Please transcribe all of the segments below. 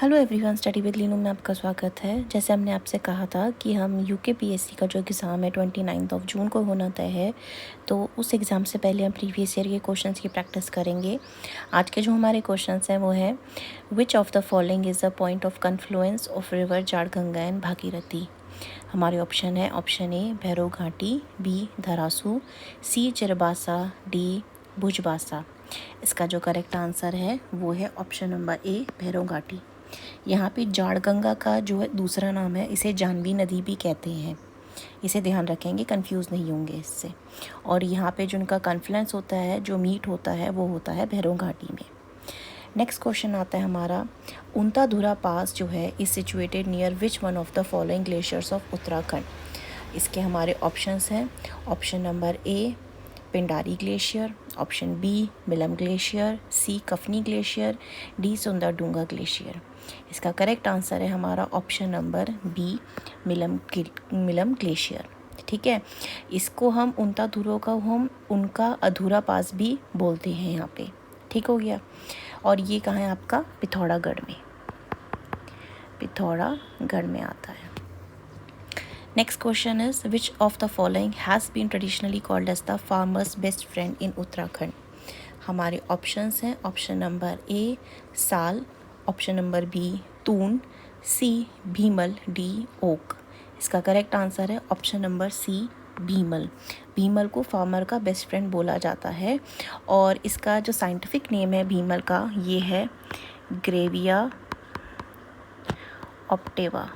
Hello everyone, study with Leenu में आपका स्वागत है। जैसे हमने आपसे कहा था कि हम यूकेपीएससी का जो एग्ज़ाम है 29 जून को होना तय है, तो उस एग्ज़ाम से पहले हम प्रीवियस ईयर के क्वेश्चंस की प्रैक्टिस करेंगे। आज के जो हमारे क्वेश्चंस हैं वो है, which of the following is the point of confluence of river Jadganga and Bhagirathi. हमारे ऑप्शन है option A Bhairav Ghati, B Dharasu, C Chirbasa, D Bhujbasa. इसका जो करेक्ट आंसर है वो है ऑप्शन नंबर ए भैरव घाटी। यहाँ पे जाड़गंगा का जो है दूसरा नाम है, इसे जानवी नदी भी कहते हैं। इसे ध्यान रखेंगे, कंफ्यूज नहीं होंगे इससे। और यहाँ पे जो उनका कन्फ्लुएंस होता है, जो मीट होता है, वो होता है भैरव घाटी में। नेक्स्ट क्वेश्चन आता है हमारा, उंताधुरा पास जो है is situated near which one of the following glaciers of Uttarakhand. इसके हमारे ऑप्शंस हैं option number A Pindari glacier, option B Milam glacier, C Kafni glacier, D Sunderdunga glacier. इसका करेक्ट आंसर है हमारा option number B Milam glacier. ठीक है, इसको हम उंताधुरा का हम उनका अधूरा पास भी बोलते हैं यहाँ पे। ठीक हो गया। और ये कहाँ है आपका, पिथौरागढ़ में, पिथौरागढ़ में आता है। Next question is, which of the following has been traditionally called as the farmers best friend in Uttarakhand. हमारे ऑप्शंस हैं ऑप्शन नंबर ए साल, ऑप्शन नंबर बी तून, सी भीमल, डी ओक। इसका करेक्ट आंसर है ऑप्शन नंबर सी भीमल। भीमल को फार्मर का best friend बोला जाता है और इसका जो साइंटिफिक नेम है भीमल का, ये है ग्रेविया ऑप्टेवा।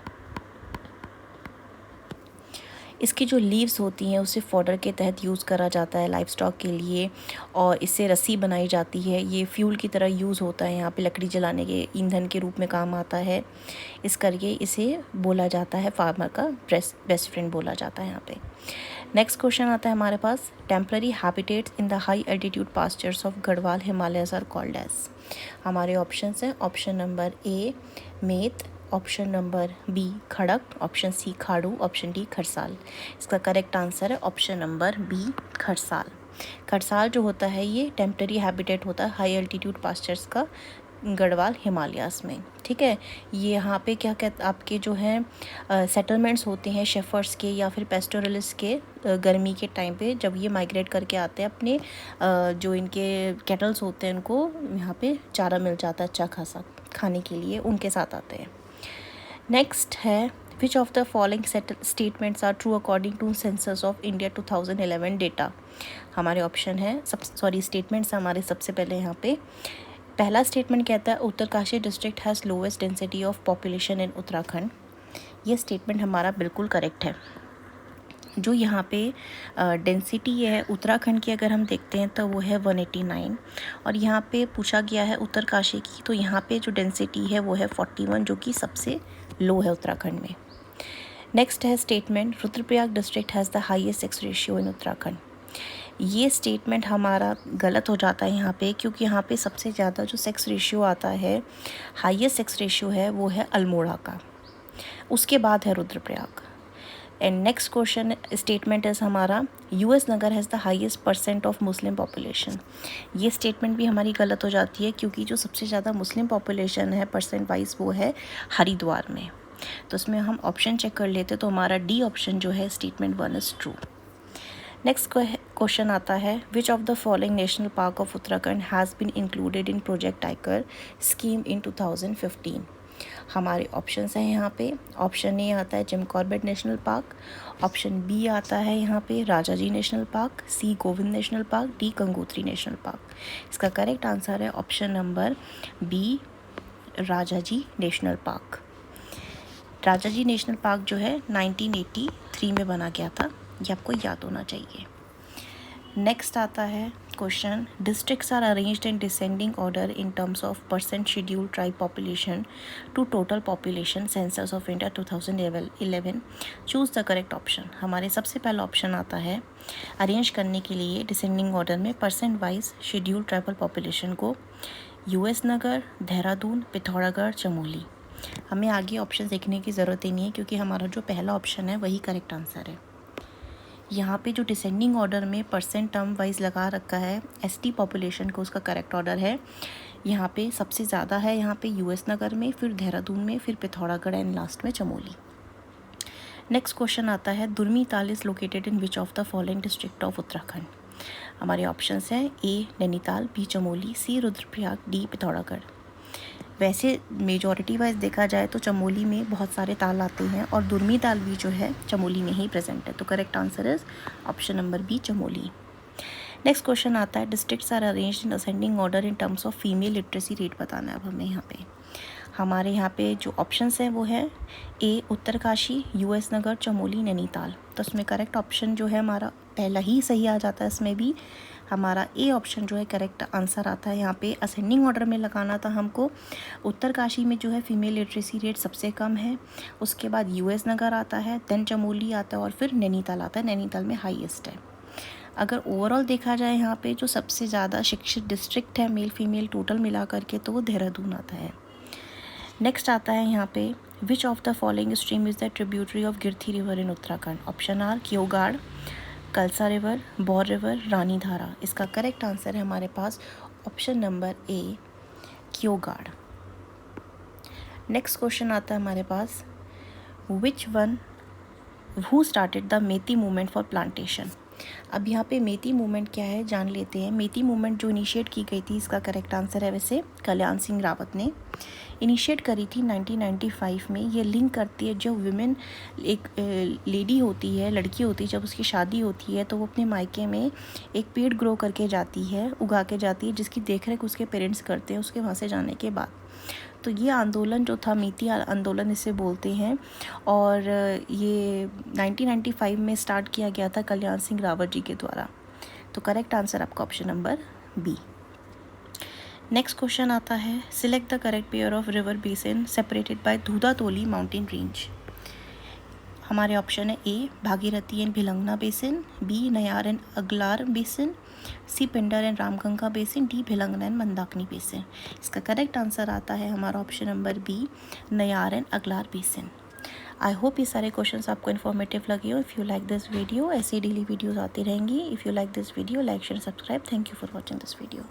इसकी जो लीव्स होती हैं उसे फॉडर के तहत यूज़ करा जाता है लाइफ स्टॉक के लिए, और इससे रस्सी बनाई जाती है। ये फ्यूल की तरह यूज़ होता है, यहाँ पे लकड़ी जलाने के ईंधन के रूप में काम आता है। इस करके इसे बोला जाता है फार्मर का बेस्ट फ्रेंड बोला जाता है यहाँ पे। नेक्स्ट क्वेश्चन आता है हमारे पास, temporary habitats in the high altitude pastures of Garhwal Himalayas are called as. हमारे ऑप्शंस हैं option number A Met, option number B Khadak, option C Khadu, option D Kharsal. इसका करेक्ट आंसर है option number B Kharsal. Kharsal जो होता है ये टेम्पररी हैबिटेट होता है हाई एल्टीट्यूड पास्चर्स का गढ़वाल हिमालयास में। ठीक है, ये यहाँ पे क्या कहते आपके जो हैं सेटलमेंट्स होते हैं शेफर्स के या फिर पेस्टोरलिस्ट के, गर्मी के टाइम पे जब ये माइग्रेट करके आते हैं अपने जो इनके कैटल्स होते हैं उनको यहाँ पे चारा मिल जाता है अच्छा खासा खाने के लिए, उनके साथ आते हैं। नेक्स्ट है, which of the following statements are true according to census of India 2011 data. हमारे ऑप्शन है स्टेटमेंट्स हमारे सबसे पहले यहाँ पे पहला स्टेटमेंट कहता है Uttarkashi district has lowest density of population in Uttarakhand. ये स्टेटमेंट हमारा बिल्कुल करेक्ट है। जो यहाँ पे डेंसिटी है उत्तराखंड की अगर हम देखते हैं तो वो है 189, और यहाँ पे पूछा गया है उत्तरकाशी की, तो यहाँ पे जो डेंसिटी है वो है 41, जो कि सबसे लो है उत्तराखंड में। नेक्स्ट है statement, Rudraprayag district has the highest sex ratio in Uttarakhand. ये स्टेटमेंट हमारा गलत हो जाता है यहाँ पे, क्योंकि यहाँ पे सबसे ज़्यादा जो सेक्स रेशियो आता है, हाईएस्ट सेक्स रेशियो है वो है अल्मोड़ा का, उसके बाद है Rudraprayag. And next question statement is हमारा, US Nagar has the highest percent of Muslim population. ये स्टेटमेंट भी हमारी गलत हो जाती है, क्योंकि जो सबसे ज़्यादा मुस्लिम पॉपुलेशन है परसेंट वाइज वो है हरिद्वार में। तो इसमें हम ऑप्शन चेक कर लेते तो हमारा डी ऑप्शन जो है statement 1 is true. Next question आता है, which of the following national park of Uttarakhand has been included in project tiger scheme in 2015। हमारे ऑप्शंस हैं यहाँ पे, ऑप्शन ए आता है Jim Corbett National Park, option B आता है यहाँ पे Rajaji National Park, C Govind National Park, D Gangotri National Park. इसका करेक्ट आंसर है option number B Rajaji National Park. Rajaji National Park जो है 1983 में बना गया था, ये आपको याद होना चाहिए। नेक्स्ट आता है question, districts are arranged in descending order in terms of percent scheduled tribe population to total population census of India 2011। Choose the correct option. हमारे सबसे पहला ऑप्शन आता है अरेंज करने के लिए डिसेंडिंग ऑर्डर में percent wise scheduled tribal population को यूएस नगर, देहरादून, पिथौरागढ़, चमोली। हमें आगे ऑप्शन देखने की ज़रूरत ही नहीं है, क्योंकि हमारा जो पहला ऑप्शन है वही करेक्ट आंसर है। यहाँ पे जो डिसेंडिंग ऑर्डर में परसेंट टर्म वाइज लगा रखा है एसटी पॉपुलेशन को, उसका करेक्ट ऑर्डर है यहाँ पे सबसे ज़्यादा है यहाँ पे यूएस नगर में, फिर देहरादून में, फिर पिथौरागढ़ एंड लास्ट में चमोली। नेक्स्ट क्वेश्चन आता है दुर्मी ताल is located in which of the following district of Uttarakhand. हमारे ऑप्शंस हैं ए नैनीताल, बी चमोली, सी रुद्रप्रयाग, डी पिथौरागढ़। वैसे मेजॉरिटी वाइज देखा जाए तो चमोली में बहुत सारे ताल आते हैं और दुर्मी ताल भी जो है चमोली में ही प्रेजेंट है, तो correct answer is option number B Chamoli. Next question आता है districts are arranged in ascending order in terms of female literacy rate बताना है अब हमें यहाँ पे। हमारे यहाँ पे जो ऑप्शंस हैं वो है ए उत्तरकाशी, यूएस नगर, चमोली, नैनीताल। तो इसमें करेक्ट ऑप्शन जो है हमारा पहला ही सही आ जाता है, इसमें भी हमारा ए ऑप्शन जो है करेक्ट आंसर आता है। यहाँ पे असेंडिंग ऑर्डर में लगाना था हमको। उत्तरकाशी में जो है फीमेल लिटरेसी रेट सबसे कम है, उसके बाद यूएस नगर आता है, देन चमोली आता है और फिर नैनीताल आता है। नैनीताल में हाईएस्ट है। अगर ओवरऑल देखा जाए यहाँ पे जो सबसे ज़्यादा शिक्षित डिस्ट्रिक्ट है मेल फीमेल टोटल मिला करके, तो वो देहरादून आता है। नेक्स्ट आता है यहाँ पे which of the following stream is the tributary of Girthi river in Uttarakhand. Option are Kyogad, Kalsa river, Baur river, रानी धारा। इसका करेक्ट आंसर है हमारे पास ऑप्शन नंबर ए क्योगाड़। नेक्स्ट क्वेश्चन आता है हमारे पास which one who started the Maiti movement for plantation. अब यहाँ पे मेती मूवमेंट क्या है जान लेते हैं। मेती मूवमेंट जो इनिशिएट की गई थी, इसका करेक्ट आंसर है वैसे कल्याण सिंह रावत ने इनिशिएट करी थी 1995 में। ये लिंक करती है जो विमेन एक लेडी होती है, लड़की होती है, जब उसकी शादी होती है तो वो अपने मायके में एक पेड़ ग्रो करके जाती है, उगा के जाती है, जिसकी देखरेख उसके पेरेंट्स करते हैं उसके वहाँ से जाने के बाद। तो ये आंदोलन जो था मेती आंदोलन इसे बोलते हैं और ये 1995 में स्टार्ट किया गया था कल्याण सिंह रावत जी के द्वारा। तो करेक्ट आंसर आपका option number B. Next question आता है select the correct pair of river basin separated by Dudhatoli mountain range. हमारे ऑप्शन है A Bhagirathi and Bhilangana basin, B Nayar and Aglar basin, C Pindar and Ramganga basin, D Bhilangana and Mandakini basin. इसका correct answer आता है हमारा option number B Nayar and Aglar basin. I hope ये सारे questions आपको informative लगे हो। If you like this video, ऐसी डेली वीडियोज़ आती रहेंगी। If you like this video, like share subscribe. Thank you for watching this video.